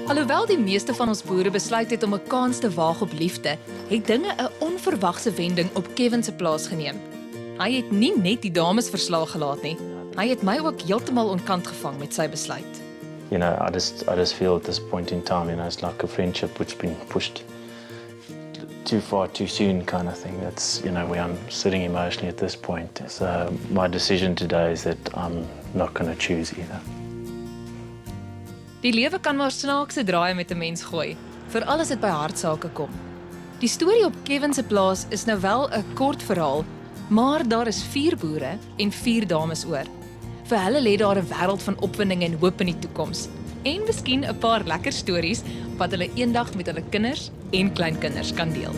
Alhoewel die meeste van ons boere besluit het om 'n kans te waag op liefde, het dinge 'n onverwagse wending op Kevin se plaas geneem. Hy het nie net die dames verslaag gelaat nie, hy het my ook heeltemal onkant gevang met sy besluit. I just feel at this point in time, it's like a friendship which has been pushed too far too soon kind of thing. That's, where I'm sitting emotionally at this point. So my decision today is that I'm not going to choose either. Die lewe kan maar snaakse draaie met 'n mens gooi, veral as dit by hartsake kom. Die storie op Kevin se plaas is nou wel 'n kort verhaal, maar daar is 4 boere en 4 dames oor. Vir hulle lê daar 'n wêreld van opwinding en hoop in die toekoms. En miskien 'n paar lekker stories wat hulle eendag met hulle kinders en kleinkinders kan deel.